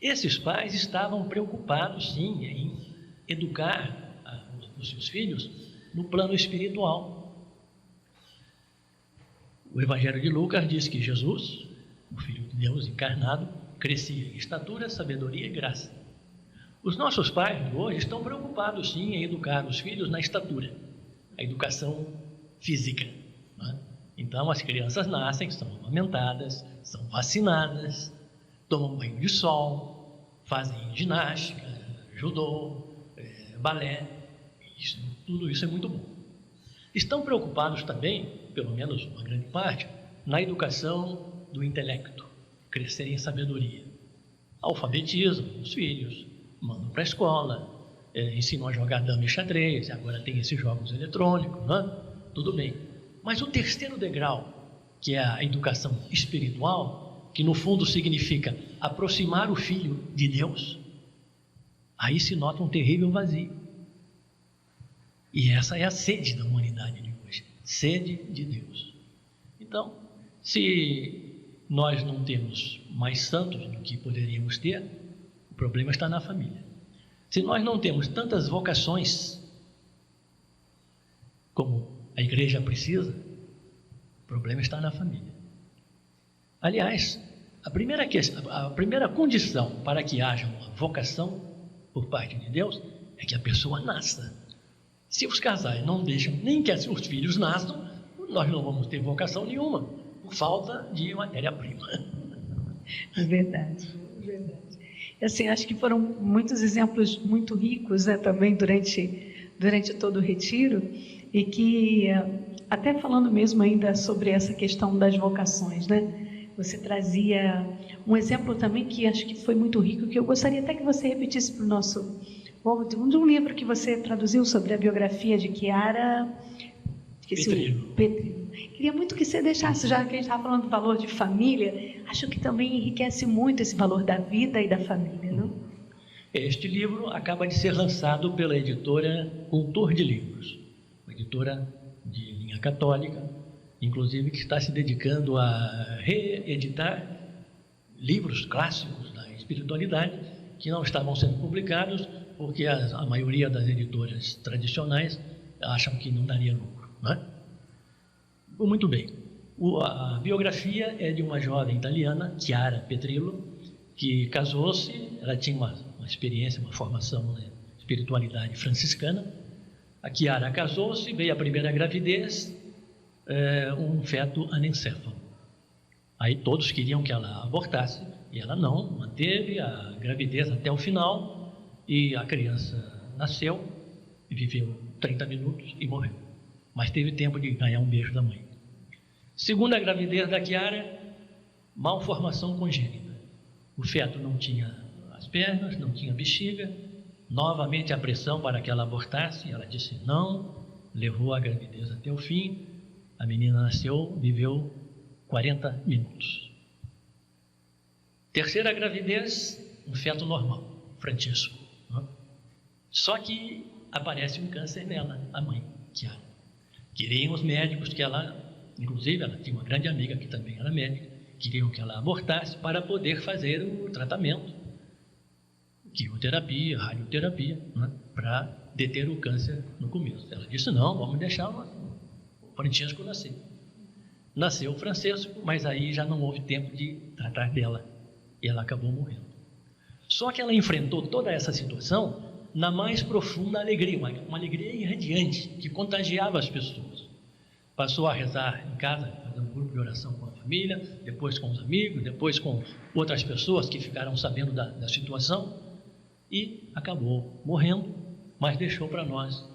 esses pais estavam preocupados, sim, em educar os seus filhos no plano espiritual. O Evangelho de Lucas diz que Jesus, o Filho de Deus encarnado, crescia em estatura, sabedoria e graça. Os nossos pais de hoje estão preocupados, sim, em educar os filhos na estatura, a educação física, não é? Então, as crianças nascem, são amamentadas, são vacinadas, tomam banho de sol, fazem ginástica, judô, balé. Tudo isso é muito bom. Estão preocupados também, pelo menos uma grande parte, na educação do intelecto, crescer em sabedoria. alfabetizam os filhos, mandam para a escola, ensinam a jogar dama e xadrez, agora tem esses jogos eletrônicos, né? Tudo bem. Mas o terceiro degrau, que é a educação espiritual, que no fundo significa aproximar o filho de Deus, aí se nota um terrível vazio. E essa é a sede da humanidade de hoje, sede de Deus. Então, se nós não temos mais santos do que poderíamos ter, o problema está na família. Se nós não temos tantas vocações como a igreja precisa, o problema está na família. Aliás, a primeira condição para que haja uma vocação por parte de Deus é que a pessoa nasça. Se os casais não deixam nem que os filhos nasçam, nós não vamos ter vocação nenhuma, por falta de matéria-prima. É verdade, é verdade. Assim, acho que foram muitos exemplos muito ricos, né, também durante todo o retiro, e que, até falando mesmo ainda sobre essa questão das vocações, né, você trazia um exemplo também que acho que foi muito rico, que eu gostaria até que você repetisse para o nosso povo, de um livro que você traduziu sobre a biografia de Chiara Petrilo. Queria muito que você deixasse, já que a gente estava falando do valor de família, acho que também enriquece muito esse valor da vida e da família, não? Este livro acaba de ser lançado pela editora Cultor de Livros, uma editora de linha católica, inclusive que está se dedicando a reeditar livros clássicos da espiritualidade que não estavam sendo publicados porque a maioria das editoras tradicionais acham que não daria lucro, não é? Muito bem. A biografia é de uma jovem italiana, Chiara Petrilo, que casou-se. Ela tinha uma experiência, uma formação na espiritualidade franciscana. A Chiara casou-se, veio a primeira gravidez, um feto anencéfalo. Aí todos queriam que ela abortasse, e ela não, manteve a gravidez até o final, e a criança nasceu, viveu 30 minutos e morreu. Mas teve tempo de ganhar um beijo da mãe. Segunda gravidez da Chiara, malformação congênita. O feto não tinha as pernas, não tinha bexiga. Novamente a pressão para que ela abortasse, ela disse não, levou a gravidez até o fim. A menina nasceu, viveu 40 minutos. Terceira gravidez, um feto normal, Francisco. Só que aparece um câncer nela, a mãe, Chiara. Queriam os médicos que ela, inclusive ela tinha uma grande amiga que também era médica, queriam que ela abortasse para poder fazer o tratamento, quimioterapia, radioterapia, né, para deter o câncer no começo. Ela disse não, vamos deixar o Francisco nascer. Nasceu o Francisco, mas aí já não houve tempo de tratar dela e ela acabou morrendo. Só que ela enfrentou toda essa situação na mais profunda alegria, uma alegria irradiante que contagiava as pessoas. Passou a rezar em casa, fazer um grupo de oração com a família, depois com os amigos, depois com outras pessoas que ficaram sabendo da situação, e acabou morrendo, mas deixou para nós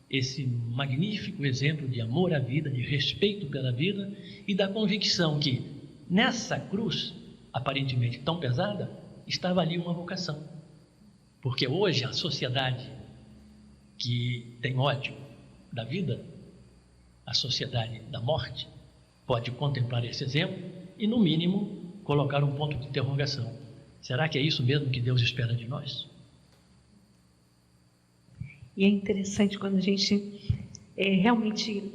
esse magnífico exemplo de amor à vida, de respeito pela vida e da convicção que nessa cruz, aparentemente tão pesada, estava ali uma vocação. Porque hoje a sociedade que tem ódio da vida, a sociedade da morte, pode contemplar esse exemplo e, no mínimo, colocar um ponto de interrogação. Será que é isso mesmo que Deus espera de nós? E é interessante quando a gente realmente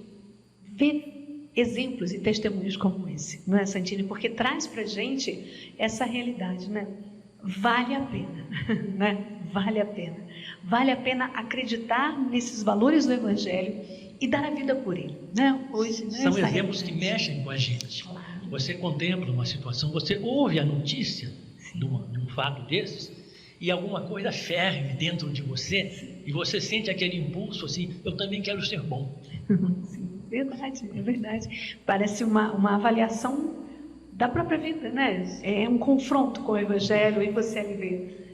vê exemplos e testemunhos como esse, não é, Santini? Porque traz para a gente essa realidade, né? Vale a pena, né? Vale a pena. Vale a pena acreditar nesses valores do Evangelho e dar a vida por ele, né? Hoje, né? São exemplos que mexem com a gente. Claro. Você contempla uma situação, você ouve a notícia de um fato desses e alguma coisa ferve dentro de você. Sim. E você sente aquele impulso assim, eu também quero ser bom. Sim, verdade, é verdade. Parece uma avaliação da própria vida, né? É um confronto com o Evangelho e você ali vê,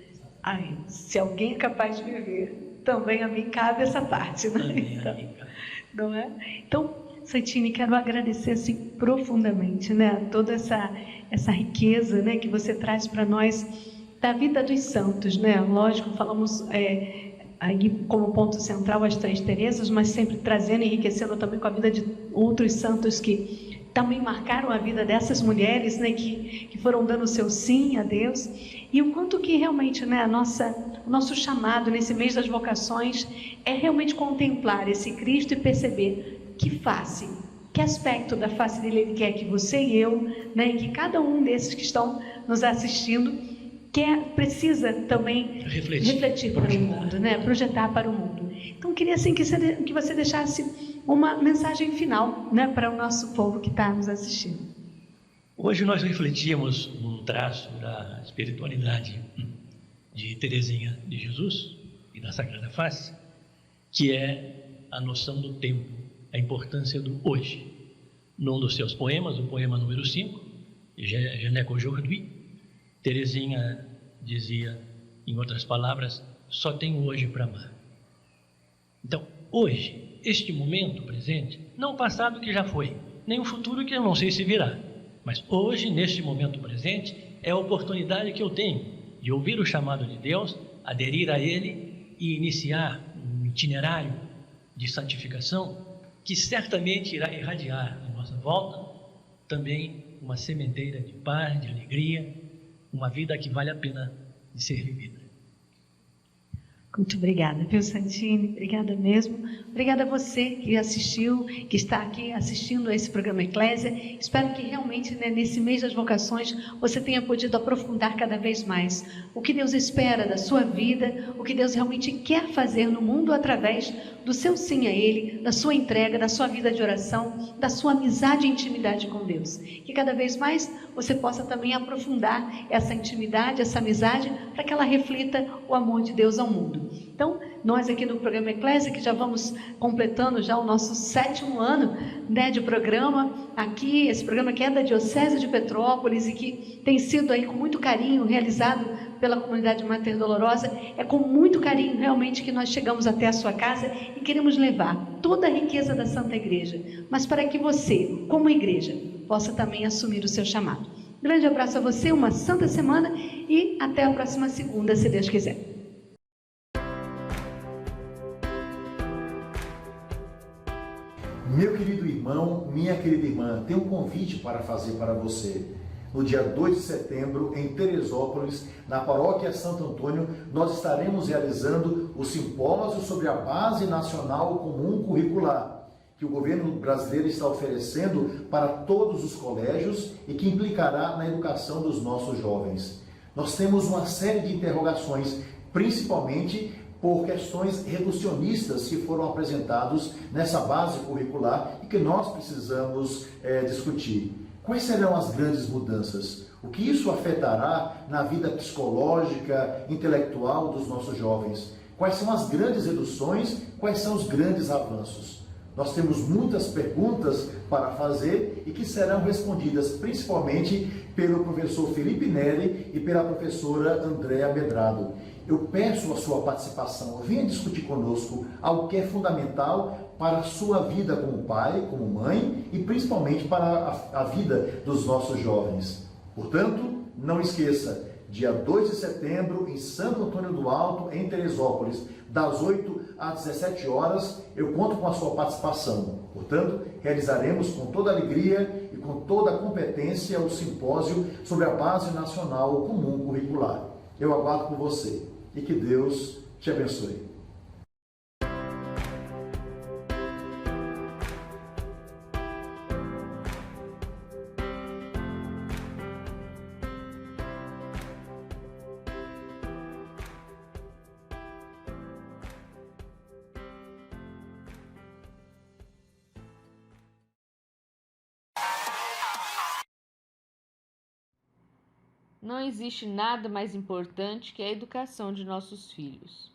se alguém é capaz de viver, também a mim cabe essa parte, né? Então, não é? Então, Santini, quero agradecer assim profundamente, né? Toda essa riqueza, né, que você traz para nós da vida dos santos, né? Lógico, falamos aí como ponto central as Três Teresas, mas sempre trazendo e enriquecendo também com a vida de outros santos que também marcaram a vida dessas mulheres, né? Que foram dando o seu sim a Deus. E o quanto que realmente, né, o nosso chamado nesse mês das vocações é realmente contemplar esse Cristo e perceber que face, que aspecto da face dele ele quer que você e eu, né, e que cada um desses que estão nos assistindo precisa também refletir para o mundo, né, projetar para o mundo. Então, queria assim que você deixasse uma mensagem final, né, para o nosso povo que está nos assistindo. Hoje nós refletíamos num traço da espiritualidade de Teresinha de Jesus e da Sagrada Face, que é a noção do tempo, a importância do hoje. Num dos seus poemas, o poema número 5, Je n'ai qu'aujourd'hui, Teresinha dizia, em outras palavras, só tenho hoje para amar. Então, hoje, este momento presente, não o passado que já foi, nem o futuro que eu não sei se virá, mas hoje, neste momento presente, é a oportunidade que eu tenho de ouvir o chamado de Deus, aderir a Ele e iniciar um itinerário de santificação que certamente irá irradiar à nossa volta também uma sementeira de paz, de alegria, uma vida que vale a pena de ser vivida. Muito obrigada, viu, Santini? Obrigada mesmo. Obrigada a você que assistiu, que está aqui assistindo a esse programa Eclésia. Espero que realmente, né, nesse mês das vocações, você tenha podido aprofundar cada vez mais o que Deus espera da sua vida, o que Deus realmente quer fazer no mundo através do seu sim a Ele, da sua entrega, da sua vida de oração, da sua amizade e intimidade com Deus. Que cada vez mais você possa também aprofundar essa intimidade, essa amizade, para que ela reflita o amor de Deus ao mundo. Então, nós aqui no programa Eclésia, que já vamos completando já o nosso 7º ano, né, de programa, aqui, esse programa que é da Diocese de Petrópolis e que tem sido aí com muito carinho realizado pela comunidade Mater Dolorosa, é com muito carinho realmente que nós chegamos até a sua casa e queremos levar toda a riqueza da Santa Igreja, mas para que você, como igreja, possa também assumir o seu chamado. Grande abraço a você, uma santa semana e até a próxima segunda, se Deus quiser. Meu querido irmão, minha querida irmã, tem um convite para fazer para você. No dia 2 de setembro, em Teresópolis, na paróquia Santo Antônio, nós estaremos realizando o simpósio sobre a Base Nacional Comum Curricular, que o governo brasileiro está oferecendo para todos os colégios e que implicará na educação dos nossos jovens. Nós temos uma série de interrogações, principalmente por questões reducionistas que foram apresentados nessa base curricular e que nós precisamos discutir. Quais serão as grandes mudanças? O que isso afetará na vida psicológica, intelectual dos nossos jovens? Quais são as grandes reduções? Quais são os grandes avanços? Nós temos muitas perguntas para fazer e que serão respondidas principalmente pelo professor Felipe Neri e pela professora Andréa Medrado. Eu peço a sua participação, venha discutir conosco algo que é fundamental para a sua vida como pai, como mãe e principalmente para a vida dos nossos jovens. Portanto, não esqueça, dia 2 de setembro, em Santo Antônio do Alto, em Teresópolis, das 8 às 17 horas, eu conto com a sua participação. Portanto, realizaremos com toda alegria e com toda a competência o simpósio sobre a Base Nacional Comum Curricular. Eu aguardo por você e que Deus te abençoe. Não existe nada mais importante que a educação de nossos filhos.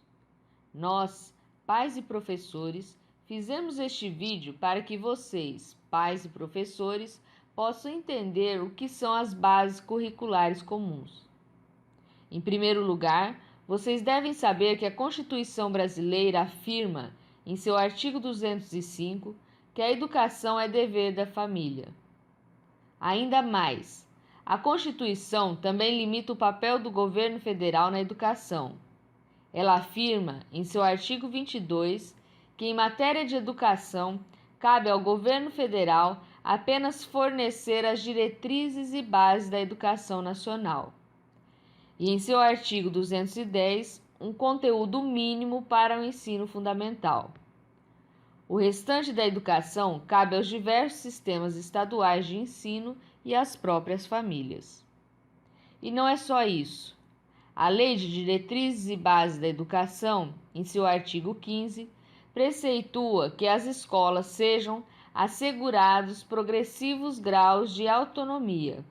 Nós, pais e professores, fizemos este vídeo para que vocês, pais e professores, possam entender o que são as bases curriculares comuns. Em primeiro lugar, vocês devem saber que a Constituição brasileira afirma, em seu artigo 205, que a educação é dever da família. Ainda mais, A Constituição também limita o papel do governo federal na educação. Ela afirma, em seu artigo 22, que em matéria de educação, cabe ao governo federal apenas fornecer as diretrizes e bases da educação nacional. E em seu artigo 210, um conteúdo mínimo para o ensino fundamental. O restante da educação cabe aos diversos sistemas estaduais de ensino e às próprias famílias. E não é só isso. A Lei de Diretrizes e Bases da Educação, em seu artigo 15, preceitua que as escolas sejam assegurados progressivos graus de autonomia,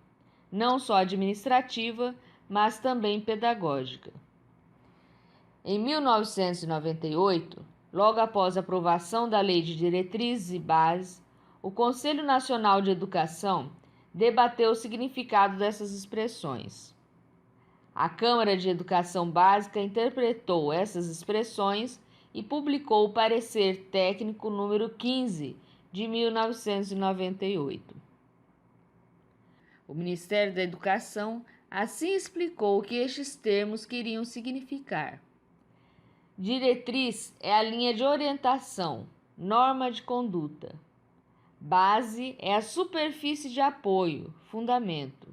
não só administrativa, mas também pedagógica. Em 1998, logo após a aprovação da Lei de Diretrizes e Bases, o Conselho Nacional de Educação debateu o significado dessas expressões. A Câmara de Educação Básica interpretou essas expressões e publicou o parecer técnico número 15 de 1998. O Ministério da Educação assim explicou o que estes termos queriam significar. Diretriz é a linha de orientação, norma de conduta. Base é a superfície de apoio, fundamento.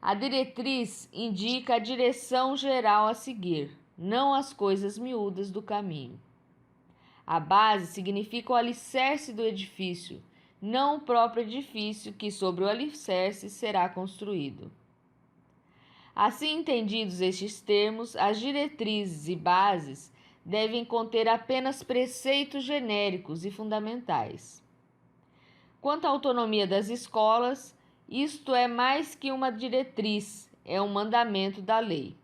A diretriz indica a direção geral a seguir, não as coisas miúdas do caminho. A base significa o alicerce do edifício, não o próprio edifício que sobre o alicerce será construído. Assim entendidos estes termos, as diretrizes e bases devem conter apenas preceitos genéricos e fundamentais. Quanto à autonomia das escolas, isto é mais que uma diretriz, é um mandamento da lei.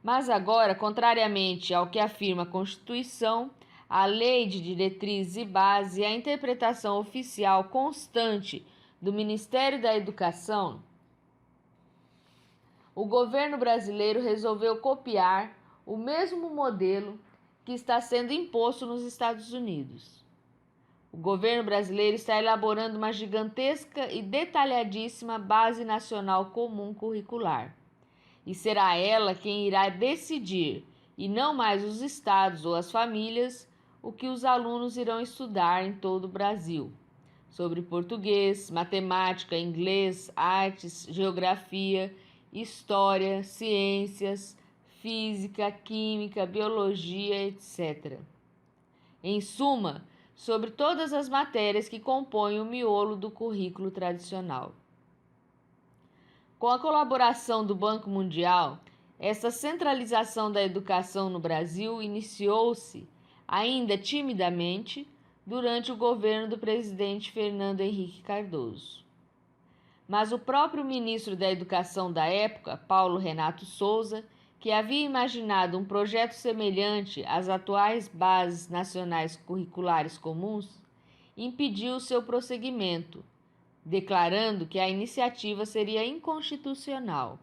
Mas agora, contrariamente ao que afirma a Constituição, a Lei de Diretrizes e Bases e a interpretação oficial constante do Ministério da Educação, o governo brasileiro resolveu copiar o mesmo modelo que está sendo imposto nos Estados Unidos. O governo brasileiro está elaborando uma gigantesca e detalhadíssima Base Nacional Comum Curricular. E será ela quem irá decidir, e não mais os estados ou as famílias, o que os alunos irão estudar em todo o Brasil, sobre português, matemática, inglês, artes, geografia, história, ciências, física, química, biologia, etc. Em suma, sobre todas as matérias que compõem o miolo do currículo tradicional. Com a colaboração do Banco Mundial, essa centralização da educação no Brasil iniciou-se, ainda timidamente, durante o governo do presidente Fernando Henrique Cardoso. Mas o próprio ministro da Educação da época, Paulo Renato Souza, que havia imaginado um projeto semelhante às atuais bases nacionais curriculares comuns, impediu seu prosseguimento, declarando que a iniciativa seria inconstitucional.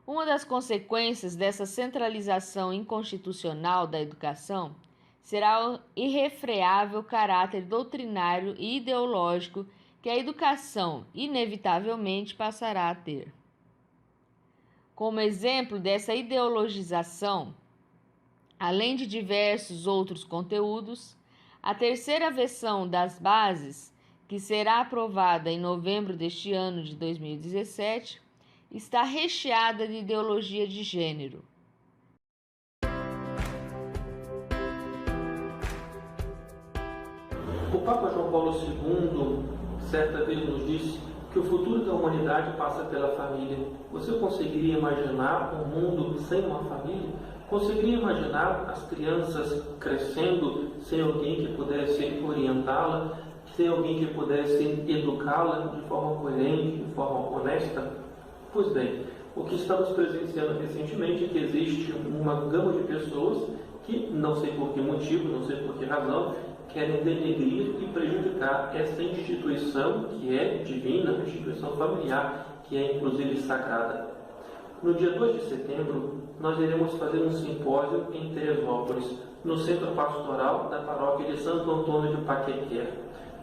Uma das consequências dessa centralização inconstitucional da educação será o irrefreável caráter doutrinário e ideológico que a educação inevitavelmente passará a ter. Como exemplo dessa ideologização, além de diversos outros conteúdos, a terceira versão das bases, que será aprovada em novembro deste ano de 2017, está recheada de ideologia de gênero. O Papa João Paulo II certa vez nos disse que o futuro da humanidade passa pela família. Você conseguiria imaginar um mundo sem uma família? Conseguiria imaginar as crianças crescendo sem alguém que pudesse orientá-la, sem alguém que pudesse educá-la de forma coerente, de forma honesta? Pois bem, o que estamos presenciando recentemente é que existe uma gama de pessoas que, não sei por que motivo, não sei por que razão, querem denegrir e prejudicar essa instituição que é divina, a instituição familiar, que é inclusive sagrada. No dia 2 de setembro, nós iremos fazer um simpósio em Teresópolis, no centro pastoral da paróquia de Santo Antônio de Paquequer.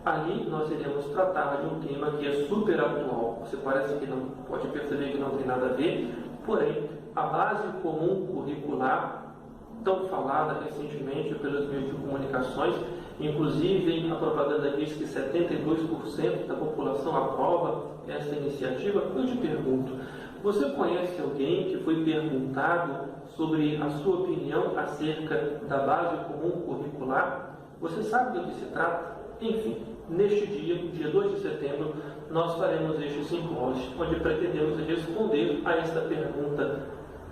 Ali nós iremos tratar de um tema que é super atual. Você parece que não pode perceber que não tem nada a ver, porém, a base comum curricular, tão falada recentemente pelos meios de comunicações, inclusive a propaganda diz que 72% da população aprova essa iniciativa. Eu te pergunto, você conhece alguém que foi perguntado sobre a sua opinião acerca da base comum curricular? Você sabe do que se trata? Enfim, neste dia 2 de setembro, nós faremos este simpósio, onde pretendemos responder a esta pergunta: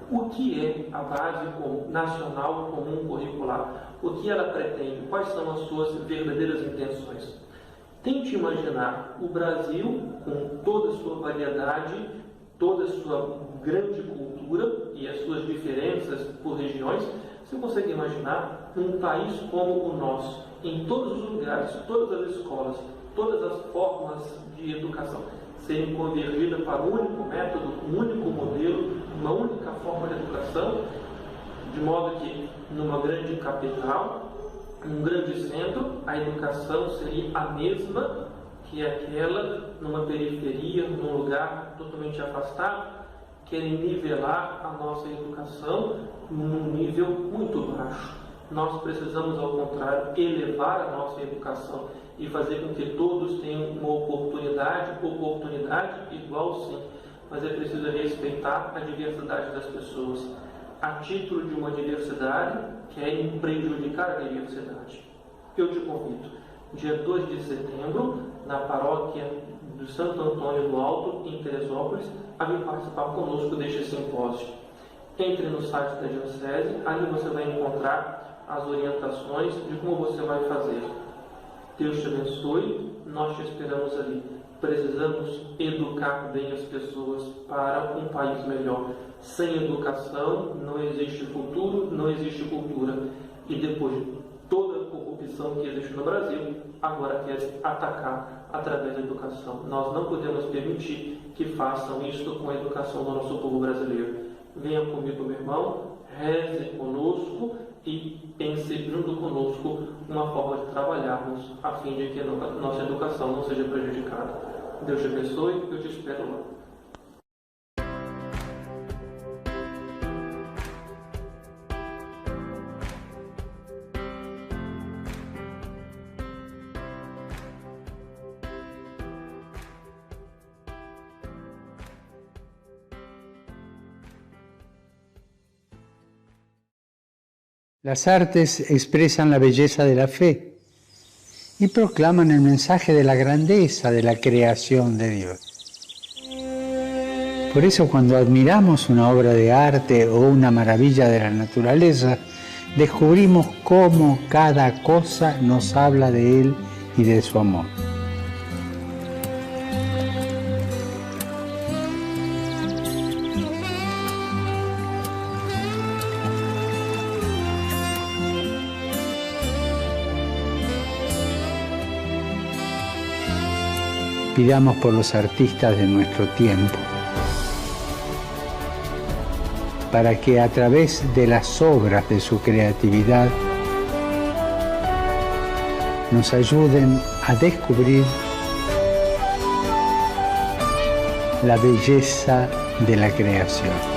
o que é a base nacional comum curricular? O que ela pretende? Quais são as suas verdadeiras intenções? Tente imaginar o Brasil com toda a sua variedade, toda a sua grande cultura e as suas diferenças por regiões. Você consegue imaginar um país como o nosso, em todos os lugares, todas as escolas, todas as formas de educação serem convergidas para um único método, um único modelo, uma única forma de educação, de modo que numa grande capital, num grande centro, a educação seria a mesma que aquela numa periferia, num lugar totalmente afastado? Querem nivelar a nossa educação num nível muito baixo. Nós precisamos, ao contrário, elevar a nossa educação e fazer com que todos tenham uma oportunidade igual sim, mas é preciso respeitar a diversidade das pessoas. A título de uma diversidade, querem prejudicar a diversidade. Eu te convido, dia 2 de setembro, na paróquia do Santo Antônio do Alto, em Teresópolis, a vir participar conosco deste simpósio. Entre no site da Diocese, ali você vai encontrar as orientações de como você vai fazer. Deus te abençoe, nós te esperamos ali. Precisamos educar bem as pessoas para um país melhor. Sem educação não existe futuro, não existe cultura. E depois de toda a corrupção que existe no Brasil, agora quer atacar através da educação. Nós não podemos permitir que façam isto com a educação do nosso povo brasileiro. Venha comigo, meu irmão, reze conosco e pense junto conosco uma forma de trabalharmos a fim de que a nossa educação não seja prejudicada. Deus te abençoe, eu te espero lá. Las artes expresan la belleza de la fe y proclaman el mensaje de la grandeza de la creación de Dios. Por eso cuando admiramos una obra de arte o una maravilla de la naturaleza, descubrimos cómo cada cosa nos habla de Él y de su amor. Pidamos por los artistas de nuestro tiempo, para que a través de las obras de su creatividad nos ayuden a descubrir la belleza de la creación.